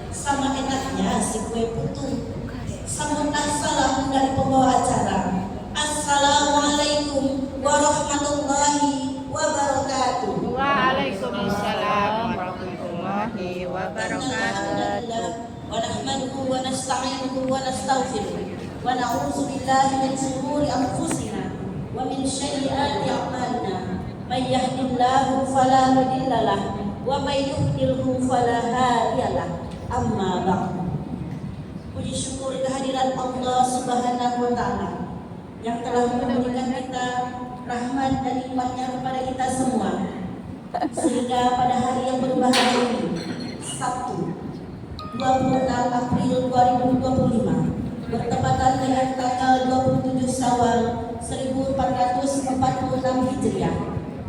sama enaknya si kue putu. Sambutlah salam dari pembawa acara. Assalamualaikum warahmatullahi wabarakatuh. Waalaikumsalam warahmatullahi wabarakatuh. Wa nahmaduhu wa nasta'inuhu wa nastaghfiruh wa na'udzu billahi min shururi anfusina wa min sayyiati a'malina. May yahdihillahu fala mudilla lahu wa may yudlilhu fala hadiya lahu. Amma ba'du. Puji syukur kehadiran Allah Subhanahu wa taala yang telah memberikan kita rahmat dan nikmat-Nya kepada kita semua, sehingga pada hari yang berbahagia ini, Sabtu 26 April 2025, bertepatan dengan tanggal 27 Syawal 1446 Hijriah,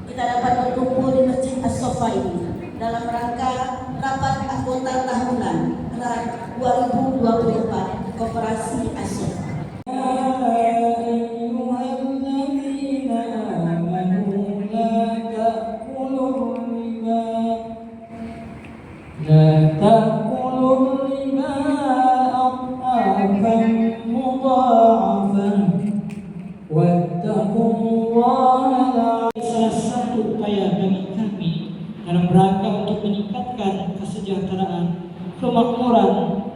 kita dapat berkumpul di Masjid As-Sofa ini dalam rangka rapat anggota tahunan 2024 Koperasi As-Sofa. Salah satu upaya bagi kami dalam rangka untuk meningkatkan kesejahteraan, kemakmuran,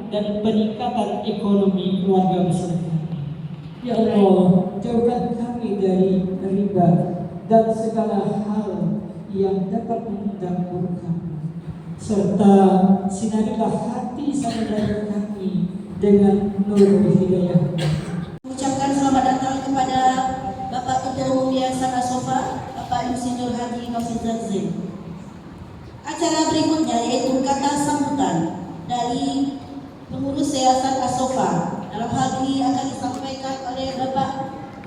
dan peningkatan ekonomi keluarga besar kami. Ya Allah, jauhkan kami dari riba dan segala hal yang dapat mengundang murka, serta sinarilah hati saudara kami dengan nur hidayah. Mengucapkan selamat datang kepada Bapak Ketua Umum Yayasan As-Sofa, Bapak Insinyur Haji Nofizal Zain. Acara berikutnya yaitu kata sambutan dari pengurus Yayasan As-Sofa. Dalam hal ini akan disampaikan oleh Bapak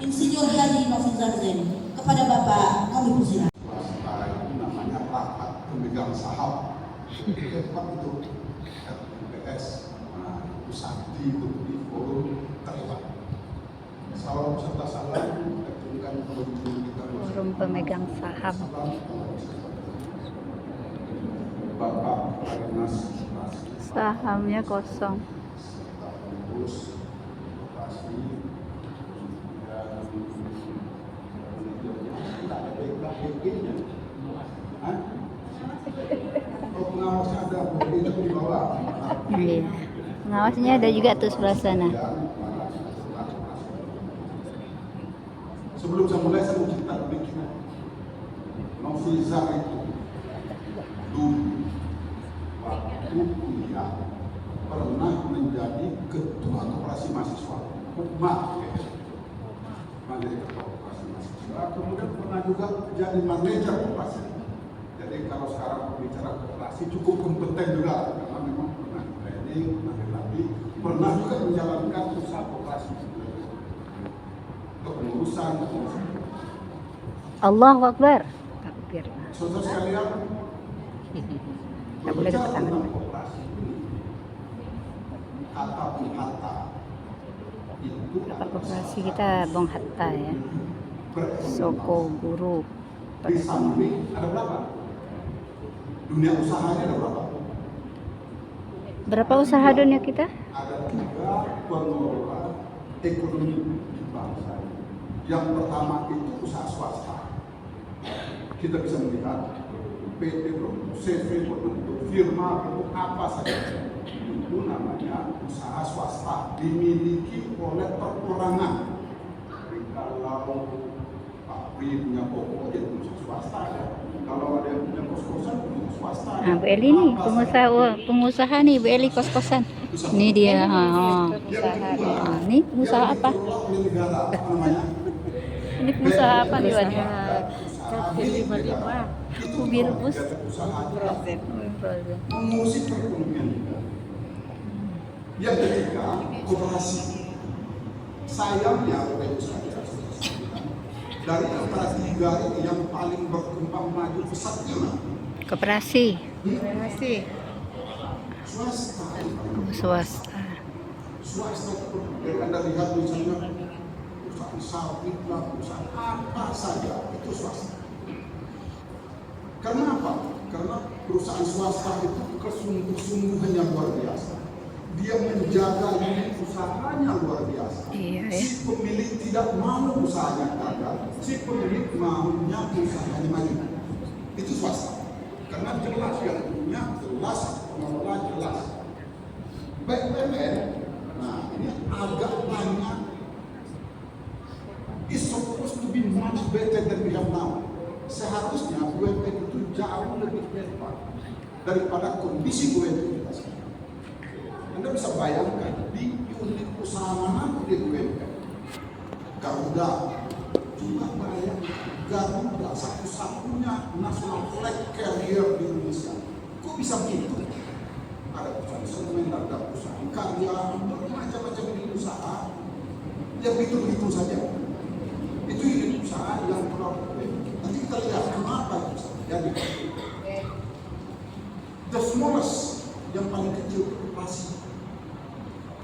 Insinyur Haji Nofizal Zain. Kepada Bapak kami persilakan. Itu namanya rapat pemegang saham. Tempat itu RPS, itu sakti itu di forum terlibat. Salam serta salam aturkan Forum pemegang saham. Bapak Arinas Sahamnya kosong. pengurus operasi dan tidak ada baik-baiknya. Oh, pengawasnya ada, itu di bawah. Iya. Pengawasnya ada juga tuh sebelah sana. Sebelum saya mulai, saya mau cerita dulu. Nofizal itu dulu waktu kuliah pernah menjadi ketua koperasi mahasiswa. Menjadi ketua koperasi mahasiswa. Kemudian pernah juga jadi manajer koperasi. Jadi kalau sekarang bicara koperasi cukup kompeten juga, karena memang pernah training, pernah juga menjalankan usaha koperasi. Kepengurusan. Allahu Akbar. Takbir. Saudara sekalian, Tak boleh dekat tangan. koperasi ini, kata Bung Hatta itu Rapat koperasi kita Bung Hatta ya. Soko guru. di samping ada berapa? Dunia usahanya ada berapa? Berapa usaha dunia kita? Ada 3 pengelola ekonomi di bangsa ini. Yang pertama itu usaha swasta. Kita bisa melihat PT berbentuk, CV berbentuk, firma berbentuk apa saja. Itu namanya usaha swasta dimiliki oleh perorangan. Jadi kalau Pak Wi punya pokok, dia usaha swasta ya. Kalau ada yang punya kos-kosan, punya swasta. Nah, Bu Eli nih pengusaha nih, Bu Eli kos-kosan. Ini dia, pengusaha. Nah, ini pengusaha apa? Ini pengusaha apa nih, Wan? Ubir bus. Mengusik perekonomian kita. Yang ketiga, koperasi. Sayangnya, Bapak Ibu sekalian, dari antara 3 ini yang paling berkembang maju pesat mana? Koperasi. Swasta. Swasta. Swasta itu dari Anda lihat misalnya perusahaan sawit lah, perusahaan apa saja itu swasta. Karena apa? Karena perusahaan swasta itu kesungguhan yang luar biasa. dia menjaga unit usahanya luar biasa. Iya, ya. Si pemilik tidak mau usahanya gagal, si pemilik maunya usahanya maju. Itu swasta. Karena jelas yang punya, jelas pengelola jelas. Baik BUMN, nah ini agak banyak. It's supposed to be much better than we have now. Seharusnya BUMN itu jauh lebih hebat daripada kondisi BUMN kita sekarang. Anda bisa bayangkan di unit usaha mana di BUMN, Garuda juga bayangkan Garuda satu-satunya national flag carrier di Indonesia. Kok bisa begitu? Ada perusahaan semen, ada perusahaan karya, macam-macam unit usaha yang begitu-begitu saja. Itu unit usaha yang terlalu. Nanti kita lihat kenapa itu bisa terjadi. The smallest, yang paling kecil koperasi.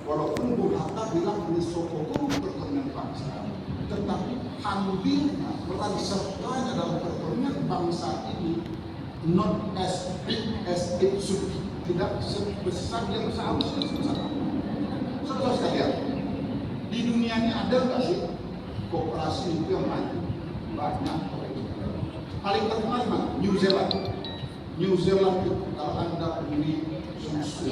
Walaupun Bung Hatta bilang ini sokong perekonomian bangsa, tetapi andilnya, peran sertanya dalam perekonomian bangsa ini not as big as it should be. Tidak sebesar yang seharusnya sebesar. Saudara sekalian, di dunia ini ada nggak sih koperasi itu yang maju? Banyak. Paling terkenal mana? New Zealand. New Zealand itu kalau Anda beli susu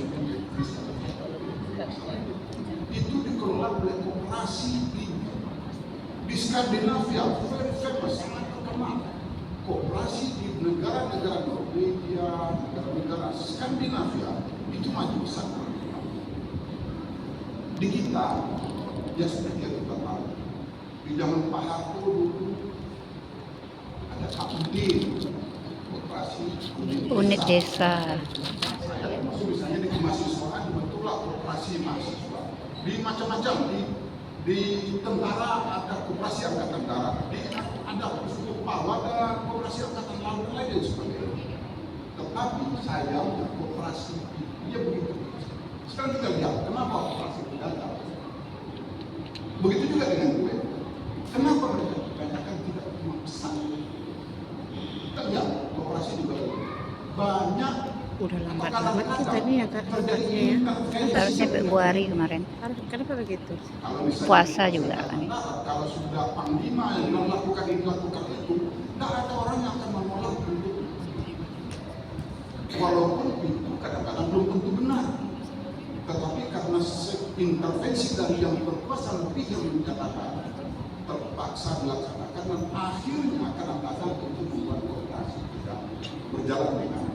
itu dikelola oleh koperasi di Skandinavia, very famous, sangat terkenal. Koperasi di negara-negara Norwegia, negara-negara Skandinavia itu maju besar. Di kita, ya seperti yang kita tahu, di zaman Pak Harto dulu ada KUD, koperasi Unit desa. Maksud misalnya di kemahasiswaan dibentuklah koperasi mahasiswa. Di macam-macam di tentara ada koperasi angkatan darat, ada suku Pawa ada koperasi angkatan laut dan lain sebagainya. Tetapi sayangnya koperasi dia begitu. Sekarang kita lihat kenapa koperasi itu gagal. Begitu juga dengan gue. Kenapa mereka kebanyakan tidak cuma pesan? Kita lihat koperasi juga banyak. Udah lambat banget kita ini ya Kak, angkatnya ya. Harusnya Februari kemarin. Kenapa begitu? Puasa juga kan. Kalau sudah panglima yang melakukan itu, tidak ada orang yang akan menolak untuk walaupun itu kadang-kadang belum tentu benar. Tetapi karena intervensi dari yang berkuasa lebih yang menyatakan terpaksa dilaksanakan dan akhirnya kadang-kadang untuk membuat koperasi tidak berjalan dengan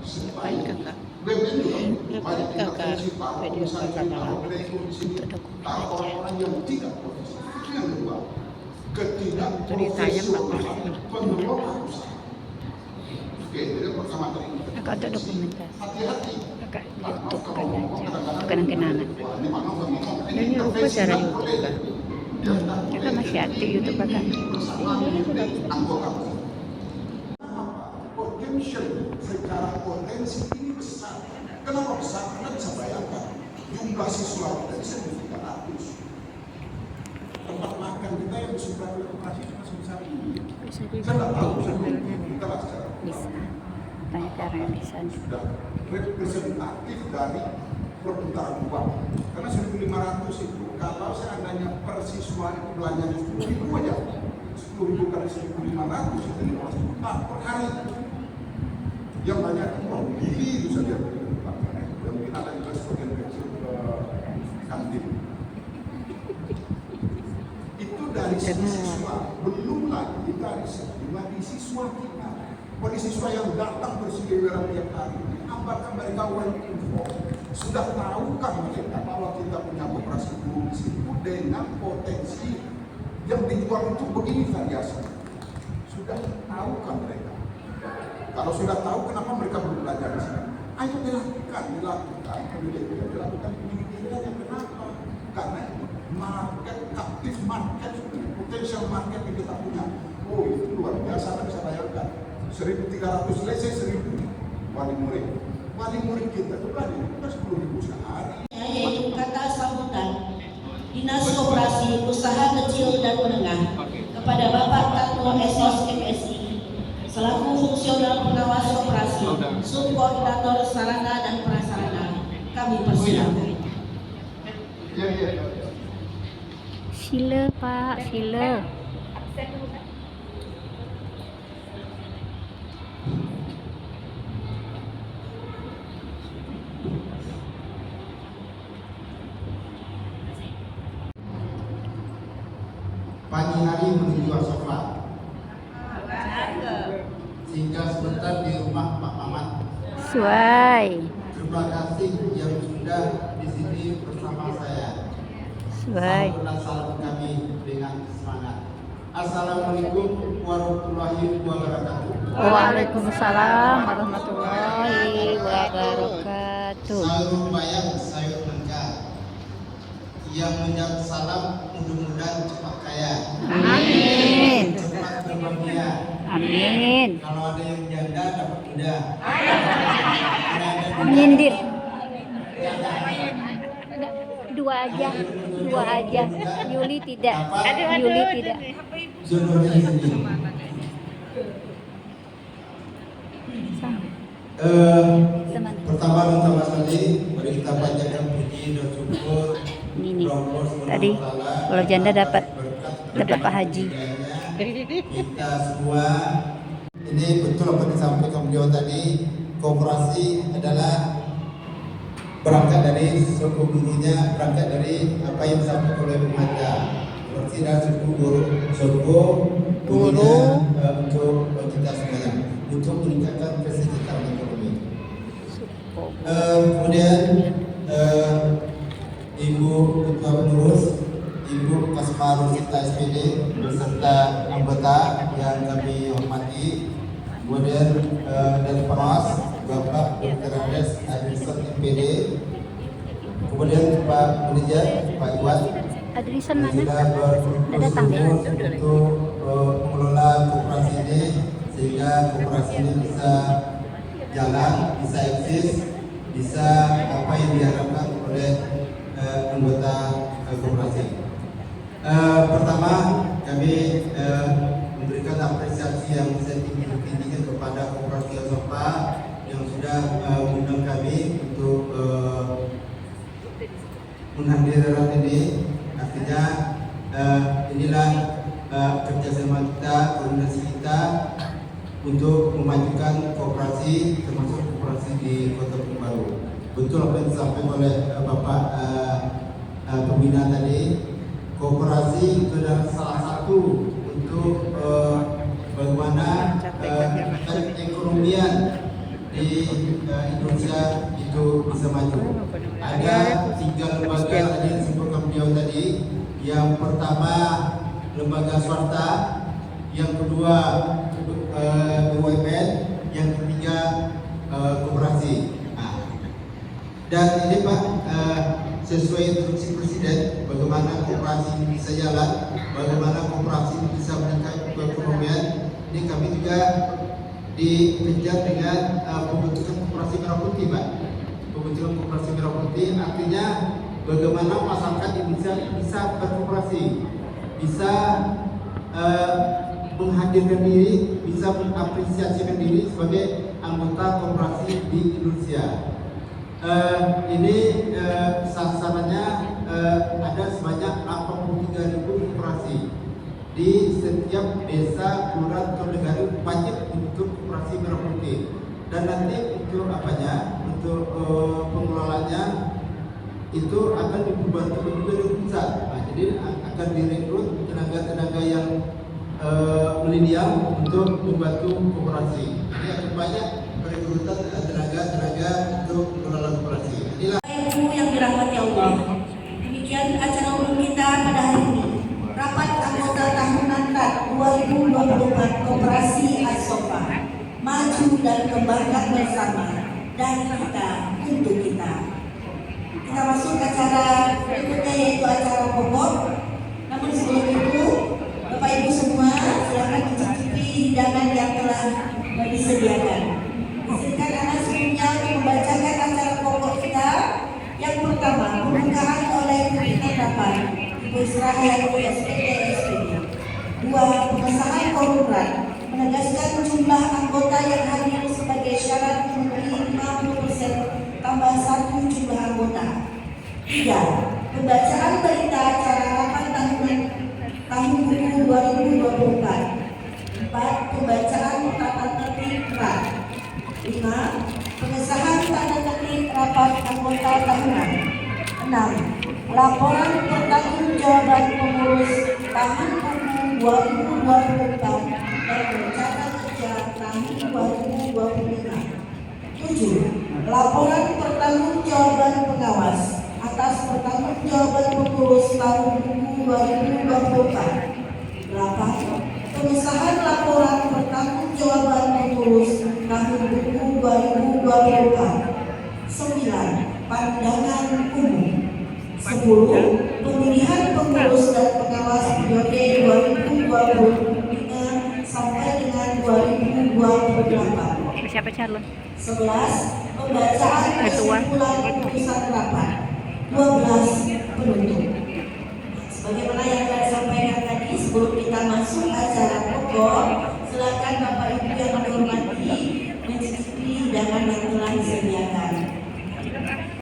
Baik Kakak. BUMN juga banyak Kakak, intervensi para video pengusaha Kakak para dalam direktur di sini, untuk dokumen para aja. orang-orang yang tidak profesional. Itu yang kedua, Itu ditayang Mbak. ketidakprofesionalan pengelola usaha. Oke, jadi yang pertama tadi Kakak untuk dokumentasi. hati-hati. Kakak YouTube kan aja. Kenang-kenangan. Wah, ini mana ngomong Dan ini apa cara YouTube Kak? Kakak masih aktif YouTube kakak. anggota. Potential secara potensi ini besar. Kenapa besar? Karena bisa bayangkan jumlah siswa kita bisa lebih 300. Tempat makan kita yang sudah beroperasi cuma sebesar ini. Bisa Saya nggak tahu dibantu emailnya nih. kita lah secara Bisa. Tanya caranya bisa. sudah representatif dari perputaran uang. Karena 1.500 itu kalau seandainya per siswa itu belanjanya 10.000 aja, 10.000 kali 1.500 itu 15 juta per hari. Yang banyak uang gili itu saja. Yang mungkin ada juga sebagian kecil ke kantin. Itu dari segi siswa, belum lagi dari segi siswa kita. Bagi siswa yang datang bersiliweran tiap hari, apakah mereka well informed? Sudah tahukah mereka bahwa kita punya koperasi guru di situ dengan potensi yang dijual itu begini variasinya? Sudah tahukah mereka? Kalau sudah tahu, kenapa mereka belum belajar di sini? Ayo dilakukan pendidikan. Kenapa? Karena market, captive market, potential market yang kita punya. Oh, itu luar biasa, Anda bisa bayangkan. 1.300 lese 1.000 wali murid. Wali murid kita itu kan 10.000 sehari. Yaitu kata sambutan Dinas Koperasi Usaha Kecil dan Menengah kepada Bapak Ketua Esos MSI selaku fungsional pengawas koperasi, subkoordinator sarana dan prasarana, kami persilakan. Sila Pak, sila. Pagi hari menuju Asofa. Singgah sebentar di rumah Pak Mamat. Suai. Terima kasih yang sudah di sini bersama saya. Suai. Sambutlah salam kami dengan semangat. Assalamualaikum warahmatullahi wabarakatuh. Waalaikumsalam warahmatullahi wabarakatuh. Sayur bayang, sayur mangga. Yang menyambut salam mudah-mudahan cepat kaya. Amin. Cepat berbahagia. Amin. Kalau ada yang janda dapat muda. Menyindir. Dua aja. Yuli tidak. Yuli tidak. Jodohnya sendiri. Teman. Pertama sekali mari kita panjatkan puji dan syukur. Ini tadi kalau janda dapat Pak Haji. Kita semua ini betul apa yang disampaikan beliau tadi. Koperasi adalah berangkat dari suku bunyinya, berangkat dari apa yang disampaikan oleh Pemanja. Berarti dari suku bunyinya untuk kita semuanya, untuk meningkatkan kesejahteraan ekonomi. Kemudian Ibu Ketua Pengurus, Ibu Kasma Rosita SPD beserta anggota yang kami hormati. Kemudian dari Pengawas Bapak Dr. Andes Adrisan MPD. Kemudian Pak Manajer Pak Iwan. Adrisan mana? Kita datang ya? untuk mengelola koperasi ini sehingga koperasi ini bisa jalan, bisa eksis, bisa apa yang diharapkan oleh anggota koperasi. Pertama, kami memberikan apresiasi yang saya tinggikan kepada Koperasi Asofa yang sudah mengundang kami untuk menghadiri hari ini. Artinya inilah kerjasama kita, koordinasi kita untuk memajukan koperasi, termasuk koperasi di Kota Pekanbaru. Betul apa yang disampaikan oleh Bapak pembina tadi, koperasi itu adalah salah satu untuk bagaimana ekonomian di Indonesia itu bisa maju. Ada 3 lembaga tadi yang disebutkan beliau tadi. Yang pertama lembaga swasta, yang kedua BUMN, yang ketiga koperasi. Dan ini Pak, sesuai instruksi Presiden, bagaimana koperasi ini bisa jalan, bagaimana koperasi ini bisa meningkatkan perekonomian. Ini kami juga dikejar dengan pembentukan koperasi merah putih, Pak. Pembentukan koperasi merah putih artinya bagaimana masyarakat Indonesia bisa berkoperasi, bisa menghadirkan diri, bisa mengapresiasikan diri sebagai anggota koperasi di Indonesia. Ini sasarannya ada sebanyak 83.000 koperasi di setiap desa, kelurahan atau negara wajib untuk koperasi merah putih. Dan nanti untuk apanya, untuk pengelolanya itu akan dibantu juga dari pusat. Nah, jadi akan direkrut tenaga-tenaga yang milenial untuk membantu koperasi. Ini akan banyak perekrutan tenaga-tenaga untuk mengelola koperasi. Inilah Ibu yang dirahmati Allah. Demikian acara umum kita pada hari ini. Rapat anggota tahunan TAT 2024 Koperasi Asofa. Maju dan kembangkan bersama dari kita untuk kita. Kita masuk ke acara berikutnya, yaitu acara pokok. Namun sebelum itu, Bapak Ibu semua silakan mencicipi hidangan yang telah disediakan. Izinkan anak sebelumnya membacakan acara pokok kita. Yang pertama, pembukaan oleh pimpinan rapat Ibu Israel SPD. 2. Pengesahan kontrak menegaskan jumlah anggota yang hadir sebagai syarat memenuhi 50% tambah 1 jumlah anggota. 3. Pembacaan berita acara rapat tahunan tahun buku 2024. 4. Pembacaan tata tertib RAP. 5. Pengesahan tata tertib rapat anggota tahunan. 6. Laporan pertanggungjawaban pengurus tahun buku 2024 dan rencana kerja tahun 2025. 7. Laporan pertanggungjawaban pengawas atas pertanggungjawaban pengurus tahun buku 2024. 8. Pengesahan laporan pertanggungjawaban pengurus tahun buku 2024. 9. Pandangan umum. 10. Pemilihan pengurus dan pengawas periode 2025 sampai dengan 2028. Siapa calon? 11. Pembacaan kesimpulan keputusan rapat. 12. Penutup. Sebagaimana yang saya sampaikan tadi, sebelum kita masuk acara pokok, silakan Bapak Ibu yang menghormati mencicipi hidangan yang telah disediakan.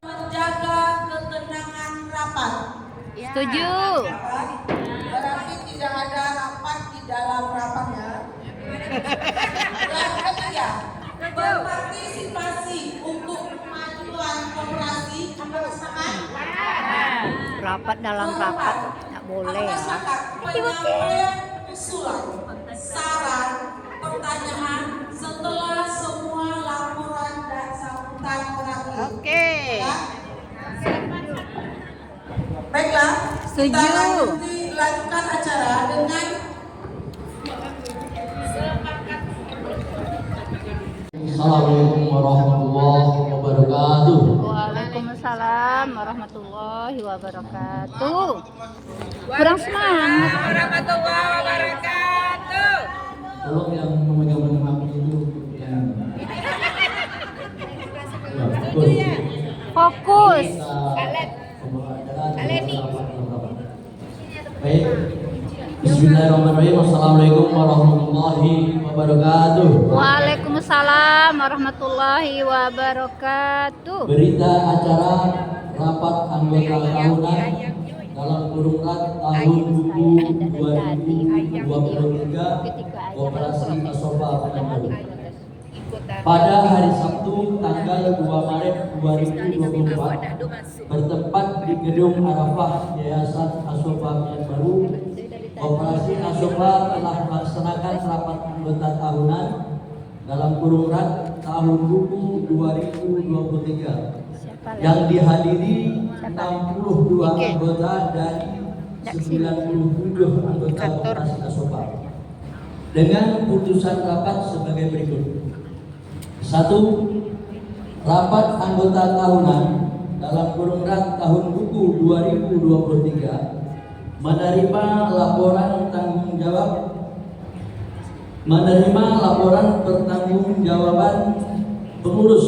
Menjaga ketenangan rapat. Setuju. Berarti tidak ada rapat di dalam rapatnya. Yang ketiga, berpartisipasi untuk kemajuan koperasi. Apa sepakat? Rapat dalam rapat nggak boleh. Apa sepakat? Penyampaian usulan, saran, pertanyaan setelah semua laporan dan sambutan berakhir. Oke. Ya? Baiklah, Setuju. kita lanjutkan acara dengan Assalamualaikum warahmatullahi wabarakatuh. Waalaikumsalam warahmatullahi wabarakatuh. Kurang semangat. Warahmatullahi wabarakatuh. Tolong yang memegang api itu yang ya, betul. Fokus. Baik. Bismillahirrahmanirrahim. Assalamualaikum warahmatullahi wabarakatuh. Waalaikumsalam warahmatullahi wabarakatuh. Berita acara rapat anggota tahunan dalam kurung rat tahun buku 2023 Koperasi Asofa Pekanbaru. Pada hari Sabtu tanggal 2 Maret 2024 bertempat di Gedung Arafah Yayasan Asofa Pekanbaru, Koperasi Asofa telah melaksanakan rapat anggota tahunan dalam kurung rat tahun buku 2023 yang dihadiri 62 anggota dari 97 anggota Koperasi Asofa dengan putusan rapat sebagai berikut. 1. Rapat anggota tahunan dalam kurung rat tahun buku 2023 menerima laporan pertanggungjawaban pengurus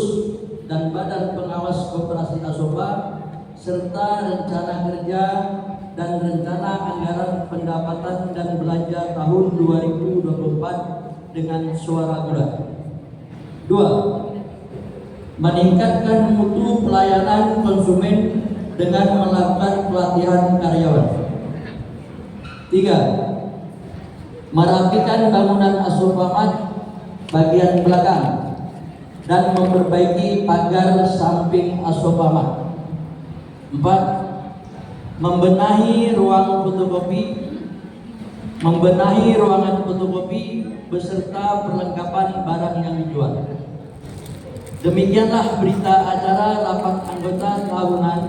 dan badan pengawas koperasi Asofa serta rencana kerja dan rencana anggaran pendapatan dan belanja tahun 2024 dengan suara bulat. 2. Meningkatkan mutu pelayanan konsumen dengan melakukan pelatihan karyawan. 3. Merapikan bangunan Asofamat bagian belakang dan memperbaiki pagar samping Asofamat. 4. Membenahi ruangan fotokopi beserta perlengkapan barang yang dijual. Demikianlah berita acara rapat anggota tahunan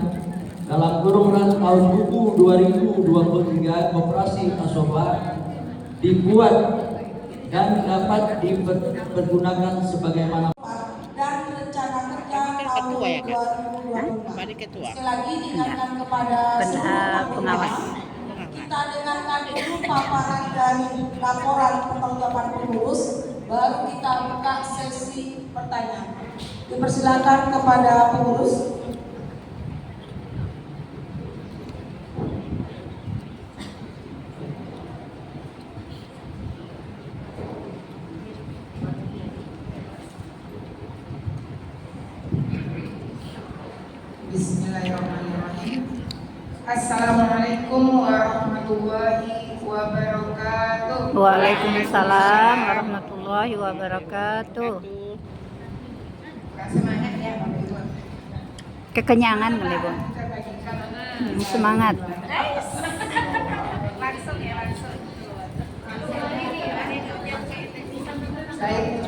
dalam kurung rat tahun buku 2023 Koperasi Asofa dibuat dan dapat dipergunakan sebagaimana dan rencana kerja tahun Ketua ya, Kak? 2024. Balik ketua. Sekali lagi diingatkan kepada Pengawas. kita dengarkan dulu paparan dari laporan pertanggungjawaban pengurus, baru kita buka sesi pertanyaan. Dipersilakan kepada pengurus. Bismillahirrahmanirrahim. Assalamualaikum warahmatullahi wabarakatuh. Waalaikumsalam warahmatullahi wabarakatuh. Semangat ya Bapak Ibu. Kekenyangan kali Bu. Semangat. Langsung ya, langsung. Baik.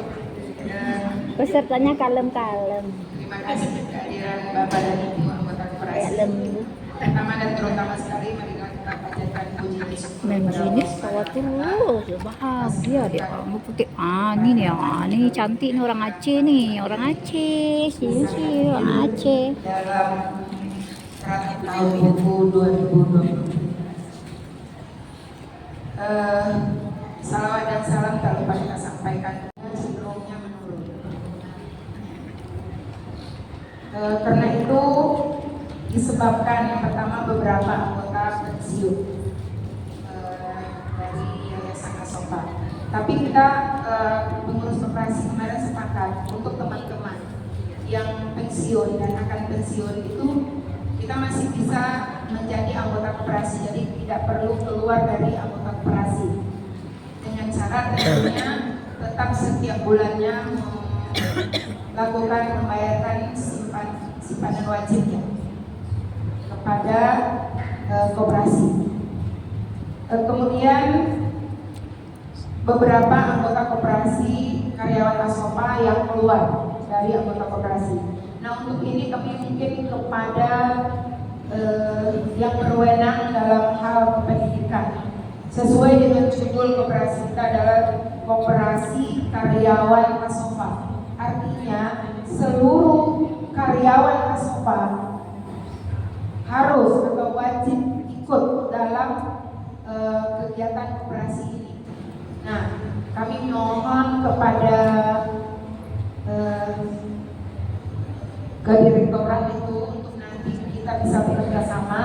Pesertanya kalem-kalem. Terima kasih kehadiran Bapak dan Ibu anggota koperasi. Lembu. Pertama dan terutama sekali marilah kita panjatkan puji dan syukur Main kepada jenis Allah. kawat tuh bahagia dia kamu putih ini nih ini cantik nih orang Aceh orang Aceh sih orang Aceh Dalam tahun 2020. Salawat dan salam tak lupa kita sampaikan sebelumnya menurun. Karena itu disebabkan yang pertama beberapa anggota pensiun dari Yayasan Asopa. Tapi kita pengurus koperasi kemarin sepakat untuk teman-teman yang pensiun dan akan pensiun itu kita masih bisa menjadi anggota koperasi, jadi tidak perlu keluar dari anggota koperasi dengan syarat tentunya tetap setiap bulannya melakukan membayarkan simpanan wajibnya kepada koperasi. Kemudian beberapa anggota koperasi karyawan Asopa yang keluar dari anggota koperasi. Nah, untuk ini kami mungkin kepada yang berwenang dalam hal pendidikan sesuai dengan judul koperasi kita adalah Koperasi Karyawan Asopa. Artinya seluruh karyawan Asopa harus atau wajib ikut dalam kegiatan koperasi ini. Nah, kami mohon kepada ke direktorat itu untuk nanti kita bisa bekerja sama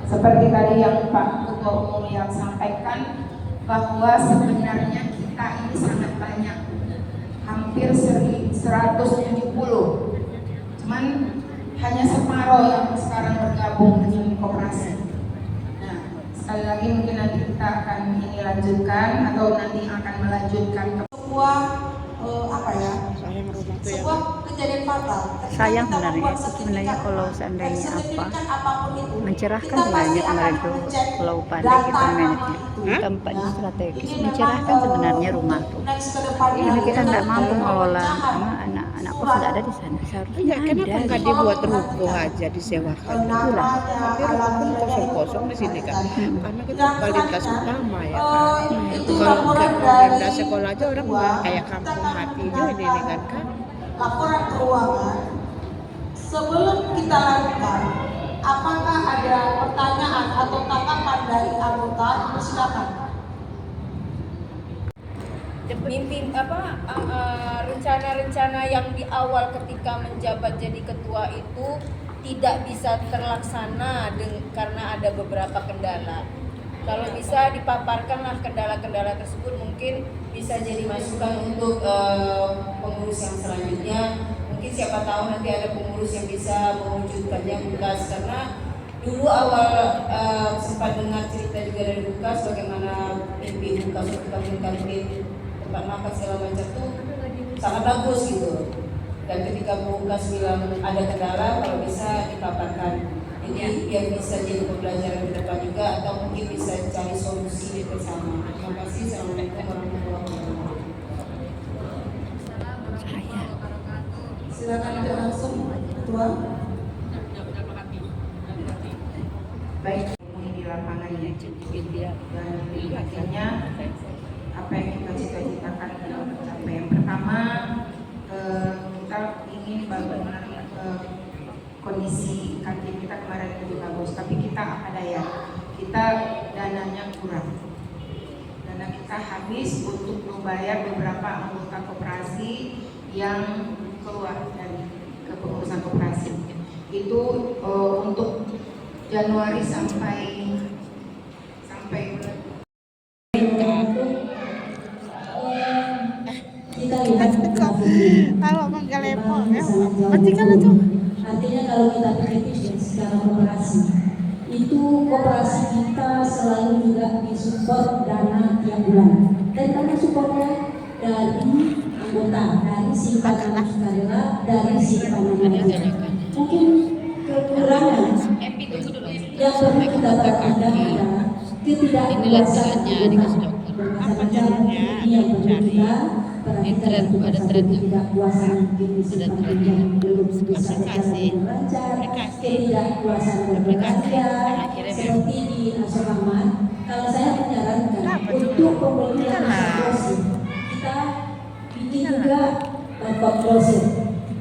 seperti tadi yang Pak Ketua Umum yang sampaikan bahwa sebenarnya kita ini sangat banyak, hampir 170, cuman hanya separuh yang sekarang bergabung dengan koperasi. Nah, sekali lagi mungkin nanti kita akan ini lanjutkan atau nanti akan melanjutkan ke sebuah sebuah kejadian fatal. sayang sebenarnya kalau seandainya mencerahkan sebenarnya kemarin tuh kalau pandai kita manajenya tempatnya strategis mencerahkan sebenarnya rumah tuh ini kita nggak mampu mengelola sama anak-anak kos nggak ada di sana seharusnya Kenapa ada nggak dibuat ruko aja disewakan? itulah Tapi ruko kan kosong-kosong di sini kan, karena kita kualitas utama ya kan. Kalau ada sekolah aja orang kayak kampung hatinya ini kan. Laporan keuangan sebelum kita lakukan, apakah ada pertanyaan atau tanggapan dari anggota? Silakan. mimpi rencana-rencana yang di awal ketika menjabat jadi ketua itu tidak bisa terlaksana karena ada beberapa kendala. Kalau bisa dipaparkanlah kendala-kendala tersebut, mungkin bisa jadi masukan untuk pengurus yang selanjutnya. Mungkin siapa tahu nanti ada pengurus yang bisa mewujudkannya Bukas, karena dulu awal sempat dengar cerita juga dari Bukas bagaimana mimpi Bukas untuk kantin tempat makan segala macam tuh sangat bagus gitu. Dan ketika Bukas bilang ada kendala, kalau bisa dipaparkan. Ini biar bisa jadi pembelajaran ke depan juga, atau mungkin bisa cari solusi bersama. Terima kasih. Assalamualaikum warahmatullahi wabarakatuh. Silakan aja langsung Ketua. Baik, ini di lapangan ya, dan akhirnya apa yang kita cita-citakan sampai yang pertama kita ingin benar-benar kondisi kantin kita kemarin lebih bagus, tapi kita apa daya, kita dananya kurang, dana kita habis untuk membayar beberapa anggota koperasi yang keluar dari kepengurusan koperasi itu untuk Januari sampai kita lihat Kalau nggak level ya, mati kan itu. artinya kalau kita pikir secara koperasi itu koperasi kita selalu juga disupport dana tiap bulan. Dan dana supportnya dari anggota, dari simpanan sukarela, dari simpanan lain. Mungkin kekurangan yang perlu kita perhatikan adalah ketidakpuasan bermacam-macam ini yang perlu kita perhatikan itu masalah ketidakpuasan mungkin simpanan yang belum bisa berjalan lancar, ketidakpuasan berbelanja seperti di Asrama. Kalau saya menyarankan untuk pembelian deposit kita bikin juga bapak brosur.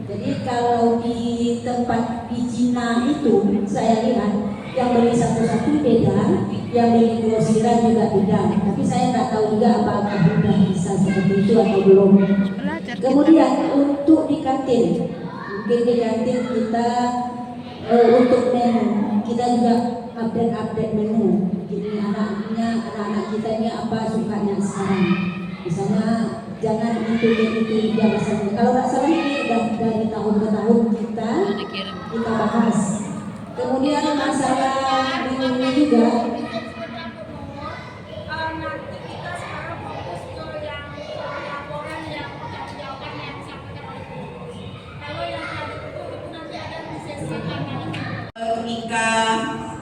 Jadi kalau di tempat di Cina itu saya lihat yang beli satu-satu beda, yang beli grosiran juga beda. Tapi saya nggak tahu juga apakah sudah bisa seperti itu atau belum. Kemudian untuk di kantin, mungkin di kantin kita untuk menu kita juga update menu. Jadi anak-anak kita ini apa sukanya sekarang. Misalnya jangan itu dia misalnya. Kalau nggak salah ini udah dari tahun ke tahun kita bahas. Kemudian masalah menu juga. Nanti kita sekarang fokus ke yang laporan yang jawaban yang disampaikan oleh pengurus. Kalau yang tadi itu nanti ada di sesi ketika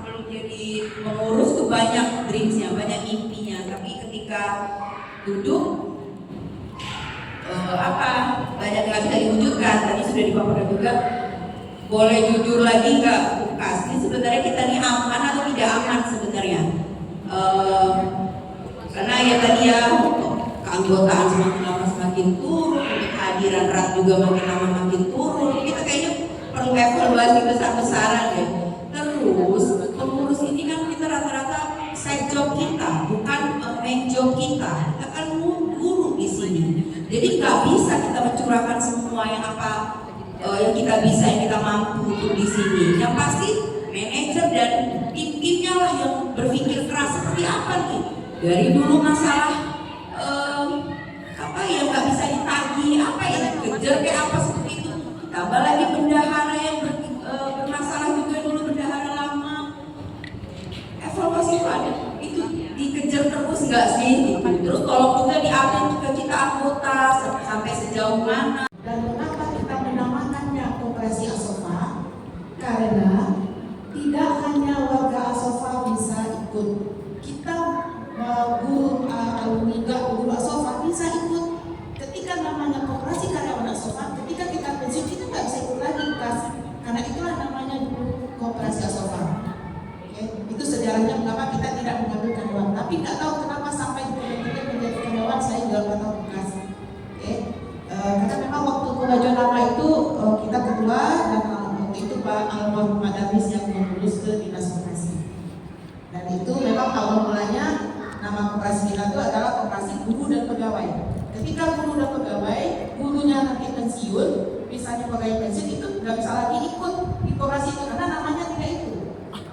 belum jadi pengurus tuh banyak dreamsnya, banyak mimpinya. Tapi ketika duduk banyak nggak bisa diwujudkan. Tadi sudah dipaparkan juga. Boleh jujur lagi nggak Bukas? Ini sebenarnya kita ini aman atau tidak aman sebenarnya? Karena ya tadi ya keanggotaan semakin lama semakin turun, kehadiran RAT juga makin lama makin turun. Kita kayaknya perlu evaluasi besar-besaran ya. Terus pengurus ini kan kita rata-rata side job kita, bukan main job kita. Kita kan guru di sini. Jadi nggak bisa kita mencurahkan semua yang yang kita bisa, yang kita mampu untuk di sini. Yang pasti manajer dan tim-timnya lah yang berpikir keras seperti apa nih. Dari dulu masalah yang nggak bisa ditagih, apa yang dikejar kayak apa seperti itu. Tambah lagi bendahara yang bermasalah juga dulu, bendahara lama. Evaluasi itu ada, itu dikejar terus nggak sih? Gitu. Terus tolong juga diupdate juga kita anggota sampai sejauh mana. Dan mengapa kita menamakannya Koperasi Asofa? Karena tidak hanya warga Asofa bisa ikut. Kita guru alumni guru Asofa bisa ikut. Ketika namanya Koperasi Karyawan Asofa, ketika kita pensiun kita nggak bisa ikut lagi Bukas. Karena itulah namanya dulu Koperasi Asofa. Itu sejarahnya mengapa kita tidak mengambil karyawan. Tapi nggak tahu kenapa sampai kita menjadi karyawan, saya juga nggak tahu Bukas. Karena memang waktu pengajuan nama itu kita ketua dan waktu itu Pak Almarhum Pak Darwis yang mengurus ke Dinas Koperasi. Dan itu memang awal mulanya nama koperasi kita itu adalah Koperasi Guru dan Pegawai. Ketika guru dan pegawai, gurunya nanti pensiun, misalnya pegawai pensiun itu nggak bisa lagi ikut di koperasi itu karena namanya tidak itu.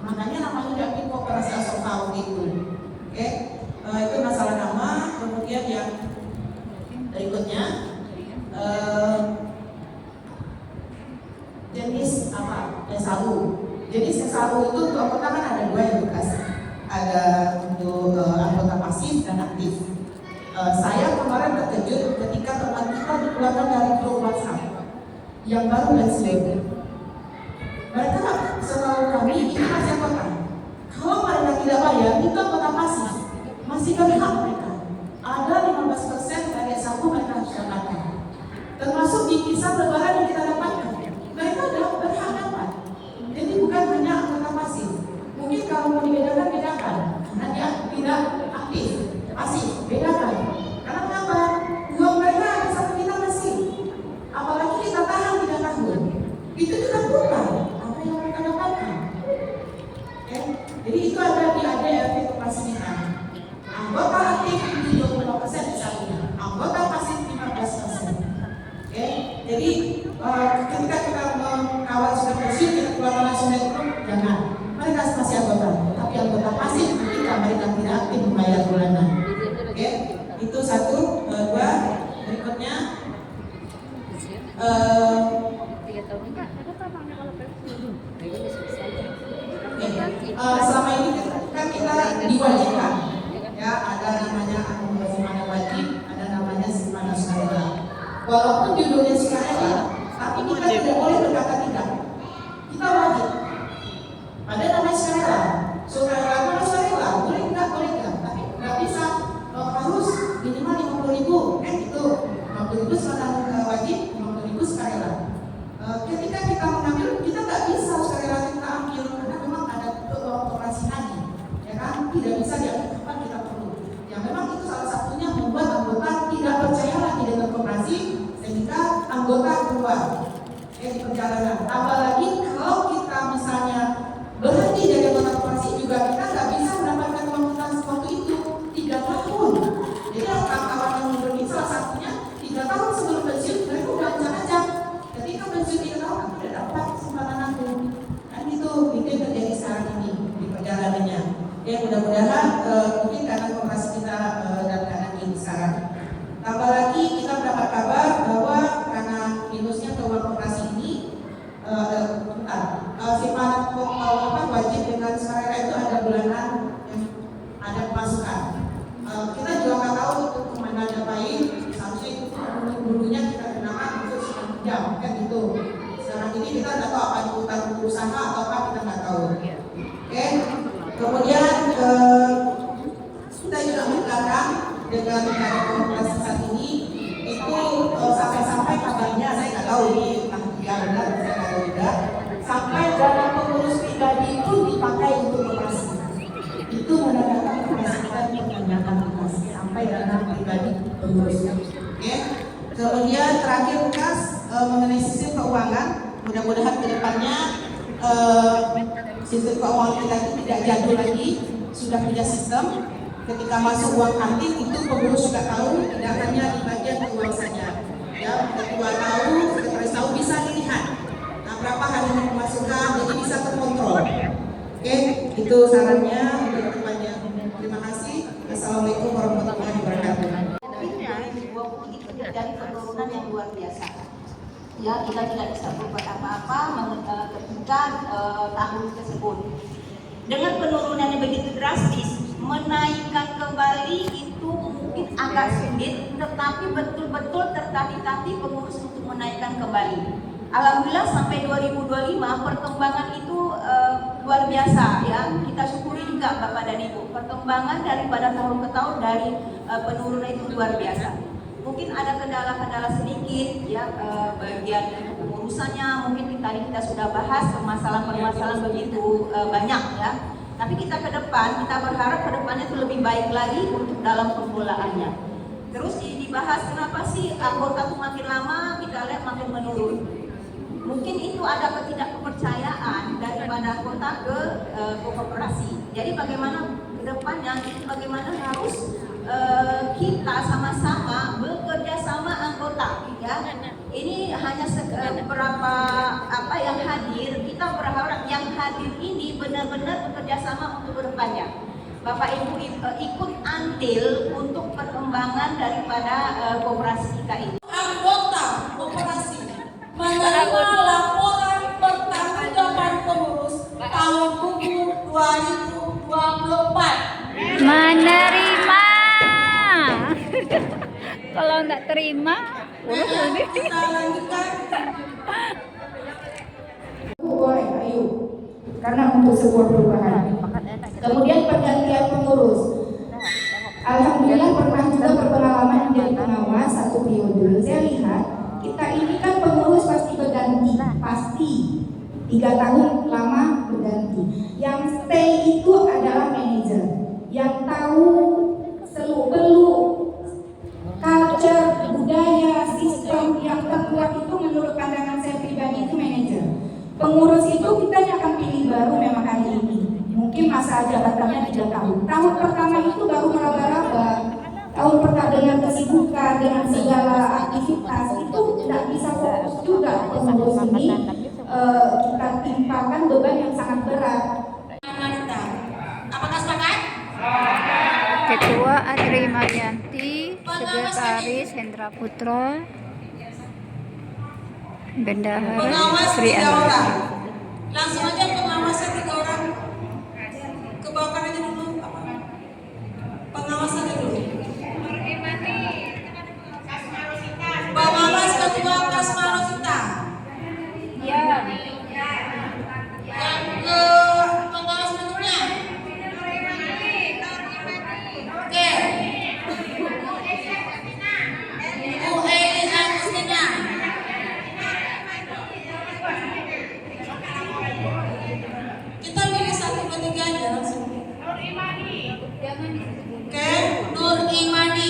Makanya namanya diambil Koperasi Asofa waktu itu. Itu masalah nama. Kemudian yang berikutnya. Jenis apa? SAU. Jenis SAU itu untuk anggota kan ada dua yang Bukas. Ada untuk anggota pasif dan aktif. Saya kemarin terkejut ketika teman kita dikeluarkan dari grup WhatsApp yang baru pensiun. Mereka setahu kami ini masih anggota. Kalau mereka tidak bayar, itu anggota pasif. Masih berhak mereka. Ada 15% dari SAU mereka harus dapatkan. Termasuk di kisah lebaran yang kita dapatkan, mereka sudah berhak dapat. Jadi bukan hanya anggota pasif. Mungkin kalau mau dibedakan, karena dia tidak aktif, pasif, bedakan. Karena kenapa? Uang mereka ada satu kita masih. Apalagi kita tahan 3 tahun, itu juga bukan apa yang mereka dapatkan. Jadi itu ada di ADRT koperasi kita. Anggota aktif 25% misalnya, anggota pasif 15%. Jadi ketika kita mengawal sudah pensiun, kita keluar langsung dari grup, jangan. Mereka masih anggota, tapi anggota pasif ketika mereka tidak aktif membayar bulanan. Itu satu. Dua, berikutnya selama ini kan kita diwajibkan, ya ada namanya simpanan wajib, ada namanya simpanan sukarela. Walaupun judulnya sukarela, tapi kita tidak boleh berkata tidak. Kita wajib. Ada namanya sukarela. Sukarela mana sukarela? Boleh enggak? Tapi nggak bisa harus minimal 50.000 kan itu. 50.000 simpanan wajib, 50.000 sukarela. Ketika kita mengambil, kita nggak bisa sukarela kita ambil karena memang ada operasi tadi, ya kan? Tidak bisa diambil kapan kita perlu. Yang memang itu salah satunya membuat anggota tidak percaya lagi dengan koperasi sehingga anggota keluar di perjalanan. Apalagi kalau kita misalnya berhenti dari anggota koperasi juga kita nggak bisa mendapatkan uang kita waktu itu 3 tahun. Jadi kawan-kawan yang mundur ini salah satunya 3 tahun sebelum pensiun mereka udah ancang-ancang. Ketika pensiun 3 tahun aku tidak dapat kesempatan aku. Dan itu terjadi sekarang ini di perjalanannya. Ya mudah-mudahan mungkin karena koperasi kita dalam keadaan ini sekarang. Tambah lagi kita mendapat kabar bahwa karena minusnya keuangan koperasi ini simpanan wajib dengan sukarela itu ada bulanan yang ada pemasukan. Kita juga nggak tahu itu kemana diapain. Seharusnya itu dulunya kita kenakan untuk pinjam kan gitu. Sekarang ini kita nggak tahu apa itu utang usaha atau apa kita nggak tahu. Oke. Kemudian kita juga belakang dengan koperasi saat ini itu sampai kabarnya saya nggak tahu ini entah dia benar saya nggak tahu juga sampai dana pengurus pribadi itu dipakai untuk koperasi itu menandakan koperasi kita menggunakan koperasi sampai dana pribadi pengurus. Oke. Kemudian terakhir Lukas mengenai sistem keuangan mudah-mudahan kedepannya sistem keuangan kita itu tidak jadul lagi, sudah punya sistem. Ketika masuk uang aktif itu pengurus juga tahu, tidak hanya di bagian keuangan saja. Ya, ketua tahu, sekretaris tahu bisa dilihat. Nah, berapa hari pemasukan, jadi bisa terkontrol. Oke, itu sarannya untuk kedepannya. Terima kasih. Assalamualaikum warahmatullahi wabarakatuh. Itu terjadi penurunan yang luar biasa. Ya, kita tidak bisa berbuat apa-apa ketika tahun tersebut. Dengan penurunan yang begitu drastis, menaikkan kembali itu mungkin agak sulit, tetapi betul-betul tertatih-tatih pengurus untuk menaikkan kembali. Alhamdulillah sampai 2025 perkembangan itu luar biasa ya. Kita syukuri juga Bapak dan Ibu. Perkembangan daripada tahun ke tahun dari penurunan itu luar biasa. Mungkin ada kendala-kendala sedikit ya bagian pengurusannya mungkin tadi kita sudah bahas permasalahan-permasalahan begitu banyak ya. Tapi kita ke depan, kita berharap ke depannya itu lebih baik lagi untuk dalam pengelolaannya. Terus dibahas kenapa sih anggota itu makin lama kita lihat makin menurun. Mungkin itu ada ketidakpercayaan daripada anggota ke koperasi. Jadi bagaimana ke depannya, bagaimana harus kita sama-sama bekerja sama anggota ya. Ini hanya beberapa apa yang hadir, kita berharap yang hadir ini benar-benar bekerja sama untuk kedepannya. Bapak Ibu ikut andil untuk perkembangan daripada koperasi kita ini. Anggota koperasi menerima laporan pertanggungjawaban pengurus tahun buku 2024. Menerima. Kalau nggak terima, urus ini. Kita lanjutkan. Boleh, ayo. Karena untuk sebuah perubahan. Kemudian pergantian pengurus. Alhamdulillah pernah juga berpengalaman menjadi pengawas satu periode. Saya lihat kita ini kan pengurus pasti berganti, pasti 3 tahun lama berganti. Yang stay itu adalah manajer yang tahu perlu culture, budaya, sistem yang terkuat itu menurut pandangan saya pribadi itu manajer. Pengurus itu kita akan pilih baru memang hari ini. Mungkin masa jabatannya 3 tahun. Tahun pertama itu baru meraba-raba. Tahun pertama dengan kesibukan, dengan segala aktivitas itu tidak bisa fokus juga pengurus ini. Kita timpakan beban yang sangat berat. Apakah sepakat? Ketua Adri Marianti, Sekretaris Hendra Putra, Bendahara Sri Anwar. Langsung aja pengawasnya 3 orang. ketiga aja langsung. Nur Imani. Jangan disebut. Oke, Nur Imani.